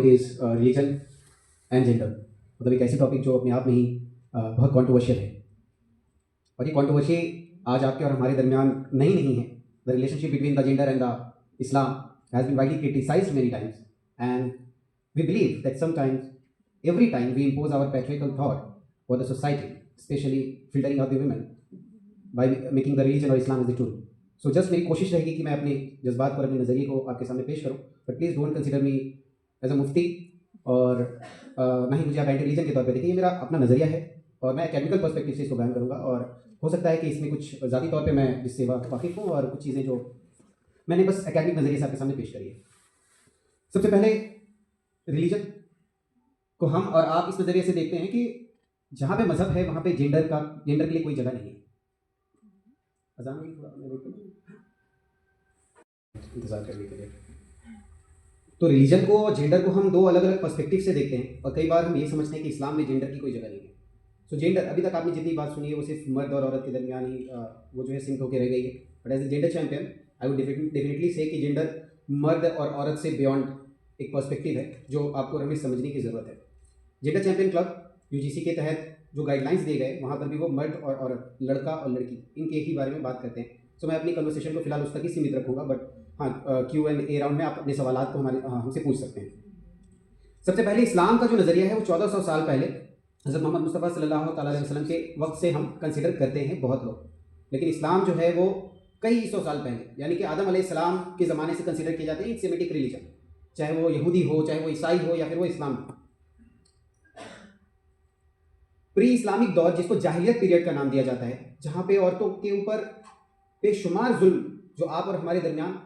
Is religion and gender. मतलब एक ऐसी टॉपिक जो अपने आप में ही बहुत कॉन्ट्रोवर्शियल है, और ये कॉन्ट्रोवर्शी आज आपके और हमारे दरमियान नई नहीं है। The relationship between the gender and the Islam has been widely criticised many times, and we believe that sometimes every time we impose our patriarchal thought for the society, especially filtering out the women by making the religion or Islam as the tool. So just मेरी कोशिश रहेगी कि मैं अपने जज्बात और अपने नज़रिए को आपके सामने पेश करूं, but please don't consider me as a मुफ्ती, और ना ही मुझे आप एंटी रिलीजन के तौर पे देखिए। ये मेरा अपना नज़रिया है और मैं एकेडमिकल पर्सपेक्टिव से इसको बयान करूँगा, और हो सकता है कि इसमें कुछ ज़ाती तौर पे मैं जिससे वाकिफ़ हूँ और कुछ चीज़ें जो मैंने बस एकेडमिक नज़रिए से आपके सामने पेश करी है। सबसे पहले रिलीजन को हम और आप इस नज़रिए से देखते हैं कि जहाँ पे मज़हब है वहाँ पे जेंडर के लिए कोई जगह नहीं है। अज़ान हुई, थोड़ा मैं वेट करूँ, इंतज़ार करने के लिए। तो रिलीजन को, जेंडर को हम दो अलग अलग पर्सपेक्टिव से देखते हैं, और कई बार हम ये समझते हैं कि इस्लाम में जेंडर की कोई जगह नहीं है। सो जेंडर, अभी तक आपने जितनी बात सुनी है वो सिर्फ मर्द और औरत के दरमियान ही वो जो है सिमट होकर रह गई है। But as a gender champion I would definitely say कि जेंडर मर्द और औरत से बियॉन्ड एक पर्सपेक्टिव है जो आपको हमें समझने की ज़रूरत है। जेंडर चैंपियन क्लब यूजीसी के तहत जो गाइडलाइंस दिए गए वहाँ पर भी वो मर्द और औरत, लड़का और लड़की, इनके एक ही बारे में बात करते हैं। सो मैं अपनी कन्वर्सेशन को फिलहाल उस तक ही सीमित रखूँगा, बट हाँ, Q&A राउंड में आप अपने सवाल को हमसे पूछ सकते हैं। सबसे पहले इस्लाम का जो नज़रिया है वो 1400 साल पहले हज़रत मोहम्मद मुस्तफ़ा सल्लल्लाहु अलैहि वसल्लम के वक्त से हम कंसिडर करते हैं बहुत लोग, लेकिन इस्लाम जो है वो कई सौ साल पहले यानी कि आदम अलैहिस्सलाम के ज़माने से कंसिडर किए जाते हैं सेमेटिक रिलीजन, चाहे वो यहूदी हो, चाहे वो ईसाई हो, या फिर वो इस्लाम हो। प्री इस्लामिक दौर, जिसको जाहिलियत पीरियड का नाम दिया जाता है, जहाँ पे औरतों के ऊपर बेशुमार जुल्म जो आप और हमारे दरमियान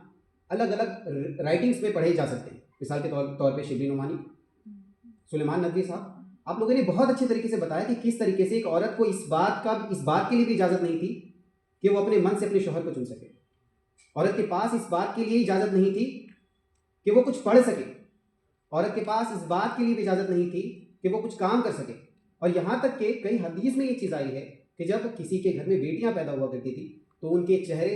अलग अलग राइटिंग्स में पढ़े जा सकते हैं। मिसाल के तौर पे शिबली नुमानी, सुलेमान नदवी साहब, आप लोगों ने बहुत अच्छे तरीके से बताया कि किस तरीके से एक औरत को इस बात के लिए भी इजाज़त नहीं थी कि वो अपने मन से अपने शौहर को चुन सके। औरत के पास इस बात के लिए इजाज़त नहीं थी कि वो कुछ पढ़ सके। औरत के पास इस बात के लिए भी इजाज़त नहीं थी कि वो कुछ काम कर सके। और यहाँ तक कि कई हदीस में ये चीज़ आई है कि जब किसी के घर में बेटियाँ पैदा हुआ करती थी तो उनके चेहरे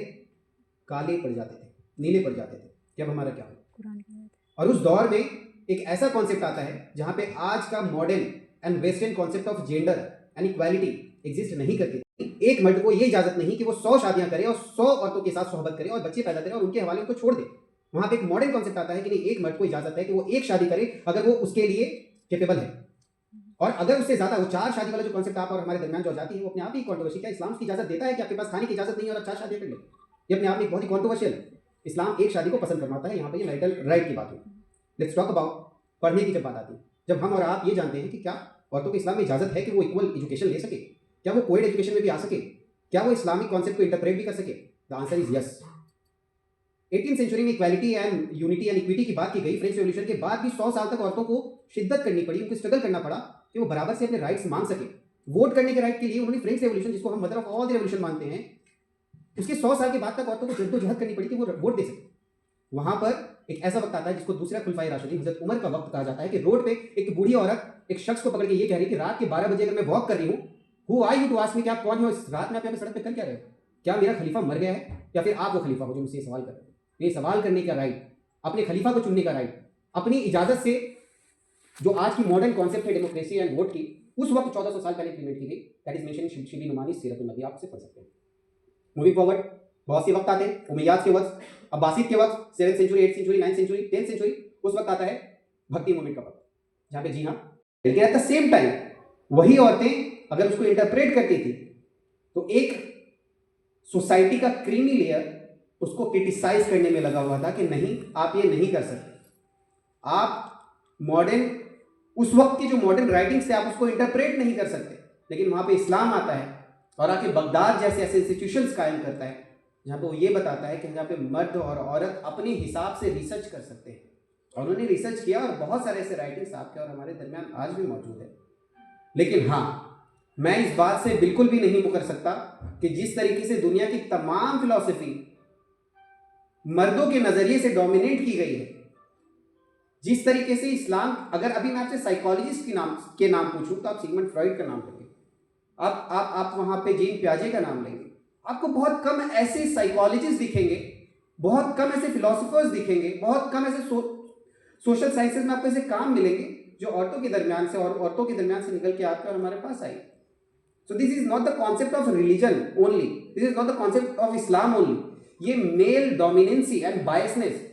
काले पड़ जाते थे, नीले पड़ जाते थे कि अब हमारा क्या हो। और उस दौर में एक ऐसा कॉन्सेप्ट आता है जहाँ पे आज का modern and western concept of gender and equality exist नहीं करती। एक मर्द को ये इजाज़त नहीं कि वो 100 शादियाँ करे और 100 औरतों के साथ सोहबत करे और बच्चे पैदा करे और उनके हवाले उनको छोड़ दे। वहाँ पे एक मॉडर्न कॉन्सेप्ट आता है कि नहीं, एक मर्द को इजाज़त है कि वो एक शादी करे अगर वो उसके लिए कैपेबल है, और अगर उससे ज़्यादा, वो 4 शादी वाला जो कॉन्सेप्ट आप और हमारे दरमियान जो जाती है वो अपने आप ही कॉन्ट्रोवर्सी। क्या इस्लाम की इजाज़त देता है कि आपके पास खाने की इजाज़त नहीं है और आप 4 शादियाँ कर लो? ये अपने आप में बहुत ही कॉन्ट्रोवर्शियल है। इस्लाम एक शादी को पसंद फरमाता है। यहाँ पे ये मैरिटल राइट की बात हुई। लेट्स टॉक अबाउट पढ़ने की जब बात आती है, जब हम और आप ये जानते हैं कि क्या औरतों को इस्लाम में इजाज़त है कि वो इक्वल एजुकेशन ले सके, क्या वो कोएड एजुकेशन में भी आ सके, क्या वो इस्लामिक कॉन्सेप्ट को इंटरप्रेट भी कर सके? The answer is yes. 18th century में equality and unity and equity की बात की गई। फ्रेंच रेवोल्यूशन के बाद भी 100 साल तक औरतों को शिद्दत करनी पड़ी, उनको स्ट्रगल करना पड़ा कि वो बराबर से अपने राइट्स मांग सके। वोट करने के राइट के लिए उन्होंने फ्रेंच रेवोल्यूशन, जिसको हम mother of all the revolution मानते हैं, उसके 100 साल के बाद तक औरतों को जद्दोजहद करनी पड़ी कि वो वोट दे सके। वहां पर एक ऐसा वक्त आता है जिसको दूसरा खुलफाए राशिदीन हज़रत उमर का वक्त कहा जाता है कि रोड पे एक बूढ़ी औरत एक शख्स को पकड़ के ये कह रही है कि रात के 12 बजे अगर मैं वॉक कर रही हूँ, who are you to ask me, क्या आप कौन हो, इस रात में आप यहाँ पे सड़क पे कर क्या रहे हो? क्या मेरा खलीफा मर गया है या फिर आप वो खलीफा हो जो मुझसे सवाल कर रहे हो? ये सवाल करने का राइट, अपने खलीफा को चुनने का राइट, अपनी इजाजत से, जो आज की मॉडर्न कॉन्सेप्ट है डेमोक्रेसी एंड वोट की, उस वक्त 1400 साल पहले इम्प्लीमेंट की गई। That is mention in Shibli Nomani Seerat Nabi, आप उसे पढ़ सकते हैं। मूविंग फॉरवर्ड, बहुत से वक्त आते हैं, उमैयाद के वक्त, अब्बासिद के वक्त, 7th century, 8th century, 9th century, 10th century, उस वक्त आता है भक्ति मूवमेंट का वक्त, जहाँ पे जी हाँ, लेकिन एट द सेम टाइम वही औरतें अगर उसको इंटरप्रेट करती थी तो एक सोसाइटी का क्रीमी लेयर उसको क्रिटिसाइज करने में लगा हुआ था कि नहीं, आप ये नहीं कर सकते। आप मॉडर्न, उस वक्त की जो मॉडर्न राइटिंग्स थे, आप उसको इंटरप्रेट नहीं कर सकते। लेकिन वहाँ पे इस्लाम आता है और आके बगदाद जैसे ऐसे इंस्टीट्यूशंस कायम करता है जहाँ पे वो ये बताता है कि जहाँ पे मर्द और औरत अपने हिसाब से रिसर्च कर सकते हैं। और उन्होंने रिसर्च किया और बहुत सारे ऐसे राइटिंग्स आपके और हमारे दरमियान आज भी मौजूद है। लेकिन हाँ, मैं इस बात से बिल्कुल भी नहीं मुकर सकता कि जिस तरीके से दुनिया की तमाम फिलॉसफी मर्दों के नजरिए से डोमिनेट की गई है, जिस तरीके से इस्लाम, अगर अभी मैं आपसे साइकोलॉजिस्ट के नाम पूछूं तो आप सिगमंड फ्रॉइड का नाम लेंगे, आप वहां पे जीन पियाजे का नाम लेंगे, आपको बहुत कम ऐसे साइकोलॉजिस्ट दिखेंगे, बहुत कम ऐसे फिलोसोफर्स दिखेंगे, बहुत कम ऐसे सोशल साइंसेज में आपको ऐसे काम मिलेंगे जो औरतों के दरमियान से और औरतों के दरमियान से निकल के आकर हमारे पास आई। So this is not the concept of religion only, this is not the concept of Islam only. ये मेल डोमिनेंसी एंड बायसनेस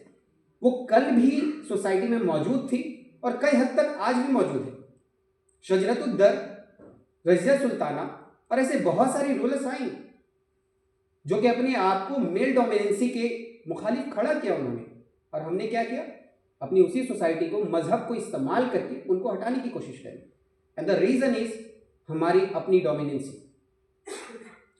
वो कल भी सोसाइटी में मौजूद थी और कई हद तक आज भी मौजूद है। शजरतुद्दर, रजिया सुल्ताना और ऐसे बहुत सारी रूलर्स आई जो कि अपने आप को मेल डोमिनेंसी के मुखालिफ खड़ा किया उन्होंने, और हमने क्या किया, अपनी उसी सोसाइटी को मजहब को इस्तेमाल करके उनको हटाने की कोशिश करी। एंड द रीजन इज हमारी अपनी डोमिनेंसी।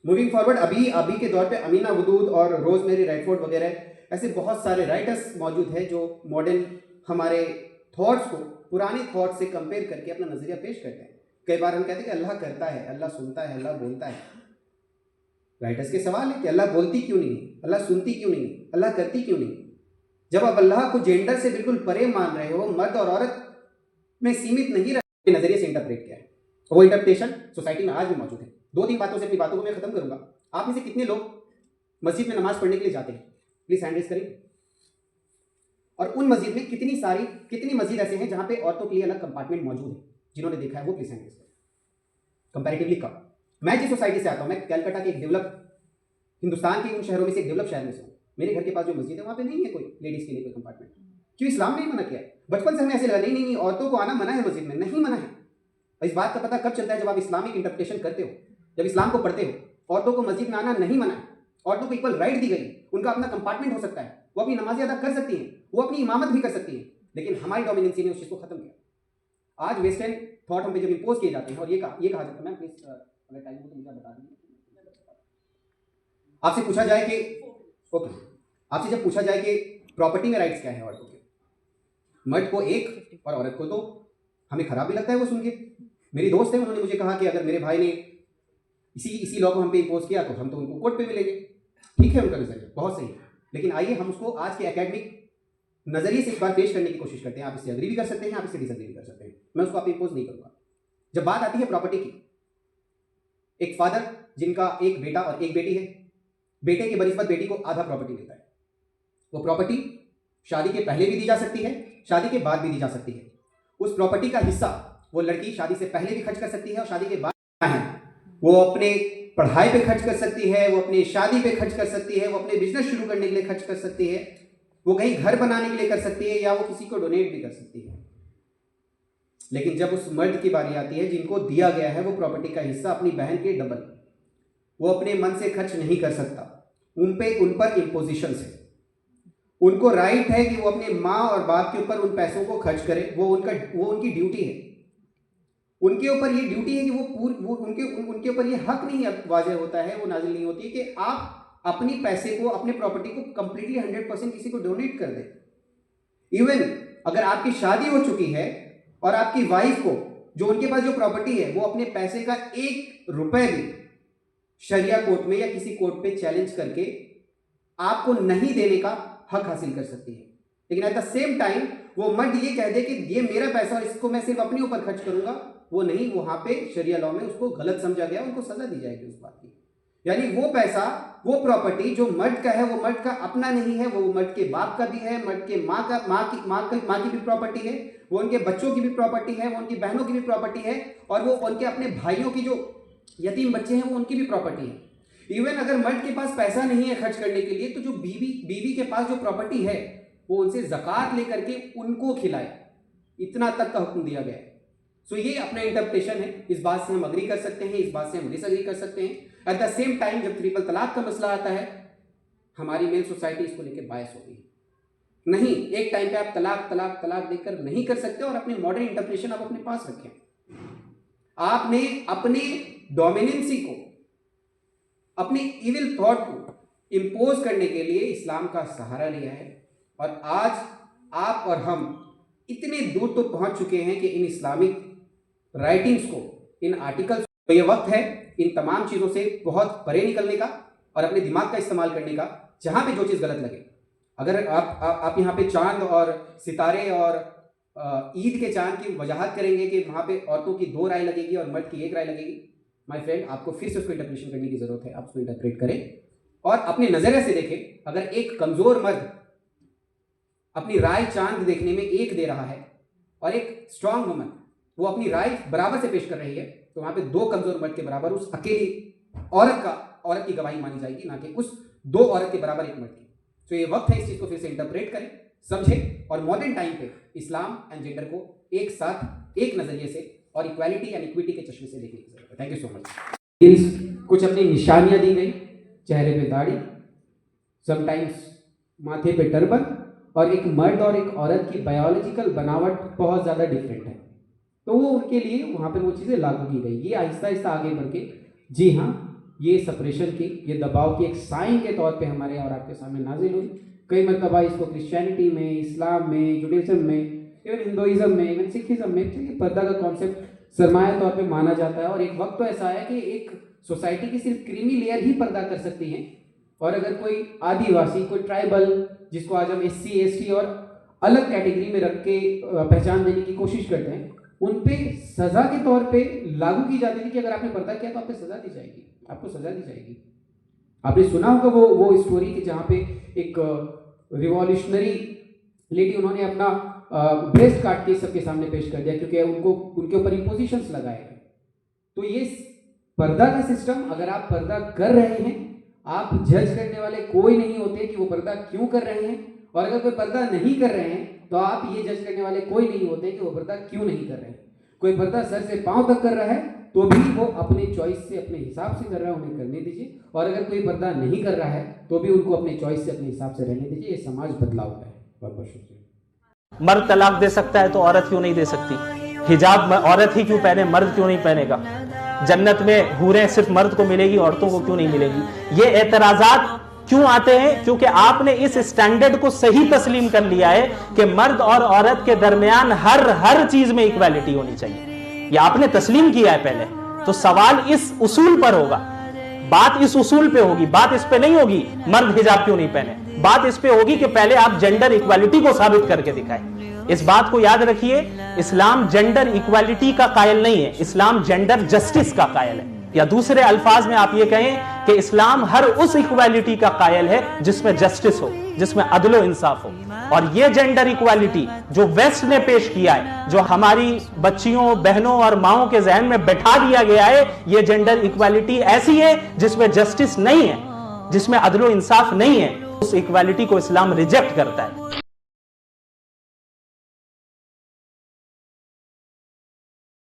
मूविंग फॉरवर्ड, अभी के दौर पे अमीना वदूद और रोजमेरी राइटफोर्ड वगैरह ऐसे बहुत सारे राइटर्स मौजूद हैं जो मॉडर्न हमारे थॉट्स को पुराने थॉट से कंपेयर करके अपना नजरिया पेश करते हैं। कई बार हम कहते हैं कि अल्लाह करता है, अल्लाह सुनता है, अल्लाह बोलता है। राइटर्स के सवाल है कि अल्लाह बोलती क्यों नहीं, अल्लाह सुनती क्यों नहीं, अल्लाह करती क्यों नहीं। जब आप अल्लाह को जेंडर से बिल्कुल परे मान रहे हो, मर्द और औरत में सीमित नहीं रहे, नजरिए से इंटरप्रेट किया है, वो इंटरप्रिटेशन सोसाइटी में आज भी मौजूद है। 2-3 बातों से अपनी बातों को मैं खत्म करूंगा। आप में से कितने लोग मस्जिद में नमाज पढ़ने के लिए जाते हैं? प्लीज हैंड रेज करिए। और उन मस्जिद में कितनी मस्जिद ऐसे हैं जहां पे औरतों के लिए अलग कंपार्टमेंट मौजूद है? जिन्होंने देखा है वो प्लीज हैंड रेज करें। कंपैरेटिवली कम। मैं जिस सोसाइटी से आता हूं, मैं कलकत्ता के एक डेवलप, हिंदुस्तान के उन शहरों में से एक डेवलप शहर में से हूं। मेरे घर के पास जो मस्जिद है वहां पे नहीं है कोई लेडीज के लिए कोई कंपार्टमेंट। क्यों? इस्लाम ने ही मना किया है। बचपन से हमें ऐसे लगा नहीं औरतों को आना मना है मस्जिद में, नहीं मना है। इस बात का पता कब चलता है? जब आप इस्लामिक इंटरप्रिटेशन करते हो, जब इस्लाम को पढ़ते हो। औरतों को मस्जिद में आना नहीं मना है, औरतों को इक्वल राइट दी गई, उनका अपना कंपार्टमेंट हो सकता है, वो अपनी नमाज़ें अदा कर सकती हैं, वो अपनी इमामत भी कर सकती हैं। लेकिन हमारी डोमिनेंसी ने उस चीज़ को खत्म किया। आज वेस्टर्न थॉट हम पे जब इम्पोज किए जाते हैं और ये कहा जाता है, मैम प्लीज अगर टाइम हो तो मुझे बता दीजिए। आपसे पूछा जाए कि ओके, आपसे जब पूछा जाए कि प्रॉपर्टी में राइट्स क्या है औरतों के, मर्द को 1 और औरत को 2, हमें खराब भी लगता है वो सुन के। मेरी दोस्त है, उन्होंने मुझे कहा कि अगर मेरे भाई ने इसी लॉ को हम पे इम्पोज किया तो हम तो उनको कोर्ट पे मिलेंगे। ठीक है, उनका नजरिया बहुत सही है, लेकिन आइए हम उसको आज के एकेडमिक नजरिए से इस बार पेश करने की कोशिश करते हैं। आप इससे अग्री भी कर सकते हैं, आप इससे डिसअग्री भी कर सकते हैं, मैं उसको आप इम्पोज नहीं करूंगा। जब बात आती है प्रॉपर्टी की, एक फादर जिनका एक बेटा और एक बेटी है, बेटे की बनिस्बत बेटी को आधा प्रॉपर्टी देता है। वो प्रॉपर्टी शादी के पहले भी दी जा सकती है, शादी के बाद भी दी जा सकती है। उस प्रॉपर्टी का हिस्सा वो लड़की शादी से पहले भी खर्च कर सकती है और शादी के बाद है वो अपने पढ़ाई पे खर्च कर सकती है, वो अपनी शादी पे खर्च कर सकती है, वो अपने बिजनेस शुरू करने के लिए खर्च कर सकती है, वो कहीं घर बनाने के लिए कर सकती है, या वो किसी को डोनेट भी कर सकती है। लेकिन जब उस मर्द की बारी आती है जिनको दिया गया है वो प्रॉपर्टी का हिस्सा अपनी बहन के डबल, वो अपने मन से खर्च नहीं कर सकता। उन पर इम्पोजिशन है। उनको राइट है कि वो अपने माँ और बाप के ऊपर उन पैसों को खर्च करे, वो उनकी ड्यूटी है। उनके ऊपर ये ड्यूटी है कि उनके ऊपर ये हक नहीं वाज़ेह होता है, वो नाजिल नहीं होती है कि आप अपनी पैसे को, अपने प्रॉपर्टी को कंप्लीटली 100% किसी को डोनेट कर दें। इवन अगर आपकी शादी हो चुकी है और आपकी वाइफ को, जो उनके पास जो प्रॉपर्टी है, वो अपने पैसे का 1 रुपए भी शरिया कोर्ट में या किसी कोर्ट पे चैलेंज करके आपको नहीं देने का हक हासिल कर सकती है। लेकिन एट द सेम टाइम वो मर्द ये कह दे कि ये मेरा पैसा और इसको मैं सिर्फ अपने ऊपर खर्च करूंगा, वो नहीं, वहां पे शरिया लॉ में उसको गलत समझा गया, उनको सजा दी जाएगी उस बात की। यानी वो पैसा, वो प्रॉपर्टी जो मर्द का है, वो मर्द का अपना नहीं है, वो मर्द के बाप का भी है, मर्द के माँ की भी प्रॉपर्टी है, वो उनके बच्चों की भी प्रॉपर्टी है, वो उनकी बहनों की भी प्रॉपर्टी है, और वो उनके अपने भाइयों की जो यतीम बच्चे हैं वो उनकी भी प्रॉपर्टी है। इवन अगर मर्द के पास पैसा नहीं है खर्च करने के लिए, तो जो बीवी के पास जो प्रॉपर्टी है वो उनसे ज़कात लेकर के उनको खिलाए, इतना तक का हुक्म दिया गया है। सो ये अपना इंटरप्रिटेशन है। इस बात से हम अग्री कर सकते हैं, इस बात से हम डिसअग्री कर सकते हैं। एट द सेम टाइम जब ट्रिपल तलाक का मसला आता है, हमारी मेल सोसाइटी इसको लेकर बायस हो गई। नहीं, एक टाइम पे आप तलाक देकर नहीं कर सकते और अपने मॉडर्न इंटरप्रिटेशन आप अपने पास रखें। आपने अपने डोमिनेंसी को, अपने इविल थॉट को इंपोज करने के लिए इस्लाम का सहारा लिया है, और आज आप और हम इतने दूर तो पहुंच चुके हैं कि इन इस्लामिक राइटिंग्स को, इन आर्टिकल्स को, ये वक्त है इन तमाम चीज़ों से बहुत परे निकलने का और अपने दिमाग का इस्तेमाल करने का। जहाँ पे जो चीज़ गलत लगे, अगर आप यहाँ पे चांद और सितारे और ईद के चांद की वजाहत करेंगे कि वहाँ पे औरतों की 2 राय लगेगी और मर्द की 1 राय लगेगी, माय फ्रेंड, आपको फिर से उसको इंटरप्रिटेशन करने की ज़रूरत है। आप उसको इंटरप्रेट करें और अपने नज़रिए से देखें। अगर एक कमज़ोर मर्द अपनी राय चांद देखने में एक दे रहा है और एक स्ट्रांग वुमन वो अपनी राय बराबर से पेश कर रही है, तो वहां पे दो कमजोर मर्द के बराबर उस अकेली औरत की गवाही मानी जाएगी, ना कि उस दो औरत के बराबर एक मर्द की। तो ये वक्त है इस चीज को फिर से इंटरप्रेट करें, समझें और मॉडर्न टाइम पे इस्लाम एंड जेंडर को एक साथ एक नजरिए से और इक्वालिटी एंड इक्विटी के चश्मे से देखने की जरूरत है। Thank you so much. कुछ अपनी निशानियां दी गई, चेहरे पे दाढ़ी, समटाइम्स माथे पे टर्बन, और एक मर्द और एक औरत की बायोलॉजिकल बनावट बहुत ज़्यादा डिफरेंट है, तो वो उनके लिए वहाँ पर वो चीज़ें लागू की गई। ये आहिस्ता आहिस्ता आगे बढ़ के जी हाँ ये सप्रेशन की, ये दबाव की एक साइन के तौर पे हमारे और आपके सामने नाजिल हुई। कई मरतबा इसको क्रिश्चियनिटी में, इस्लाम में, जुडाइज्म में, इवन हिंदुइज्म में, इवन सिखिज्म में चलिए पर्दा का कॉन्सेप्ट सरमाया तौर पे माना जाता है। और एक वक्त तो ऐसा है कि एक सोसाइटी की सिर्फ क्रीमी लेयर ही पर्दा कर सकती है, और अगर कोई आदिवासी, कोई ट्राइबल, जिसको आज हम SC ST और अलग कैटेगरी में रख के पहचान देने की कोशिश करते हैं, उन पे सजा के तौर पे लागू की जाती थी कि अगर आपने पर्दा किया तो आप पे सजा दी जाएगी, आपको सजा दी जाएगी। आपने सुना होगा वो स्टोरी कि जहाँ पे एक रिवॉल्यूशनरी लेडी, उन्होंने अपना ब्रेस्ट काट के सबके सामने पेश कर दिया क्योंकि उनको उनके ऊपर इंपोजिशंस लगाए गए। तो ये पर्दा का सिस्टम, अगर आप पर्दा कर रहे हैं, आप जज करने वाले कोई नहीं होते कि वो पर्दा क्यों कर रहे हैं, और अगर कोई पर्दा नहीं कर रहे हैं तो आप ये जज करने वाले कोई नहीं होते कि वो पर्दा क्यों नहीं कर रहे हैं। कोई पर्दा सर से पांव तक कर रहा है तो भी वो अपने चॉइस से, अपने हिसाब से कर रहा है, उन्हें करने दीजिए। और अगर कोई पर्दा नहीं कर रहा है तो भी उनको अपने चॉइस से, अपने हिसाब से रहने दीजिए। ये समाज बदलाव है। बहुत बहुत शुक्रिया। मर्द तलाक दे सकता है तो औरत क्यों नहीं दे सकती? हिजाब औरत ही क्यों पहने, मर्द क्यों नहीं पहनेगा? जन्नत में हूरें सिर्फ मर्द को मिलेगी, औरतों को क्यों नहीं मिलेगी? ये एतराजात क्यों आते हैं? क्योंकि आपने इस स्टैंडर्ड को सही तस्लीम कर लिया है कि मर्द और औरत के दरमियान हर चीज में इक्वालिटी होनी चाहिए। ये आपने तस्लीम किया है पहले, तो सवाल इस उसूल पर होगा, बात इस उसूल पे होगी, बात इस पे नहीं होगी मर्द हिजाब क्यों नहीं पहने। बात इस पे होगी कि पहले आप जेंडर इक्वालिटी को साबित करके दिखाएं। इस बात को याद रखिए, इस्लाम जेंडर इक्वालिटी का कायल नहीं है, इस्लाम जेंडर जस्टिस का कायल है। या दूसरे अल्फाज में आप ये कहें कि इस्लाम हर उस इक्वालिटी का कायल है जिसमें जस्टिस हो, जिसमें अदलो इंसाफ हो। और ये जेंडर इक्वालिटी जो वेस्ट ने पेश किया है, जो हमारी बच्चियों, बहनों और माओं के जहन में बैठा दिया गया है, ये जेंडर इक्वालिटी ऐसी है जिसमें जस्टिस नहीं है, जिसमें अदलो इंसाफ नहीं है। उस इक्वालिटी को इस्लाम रिजेक्ट करता है।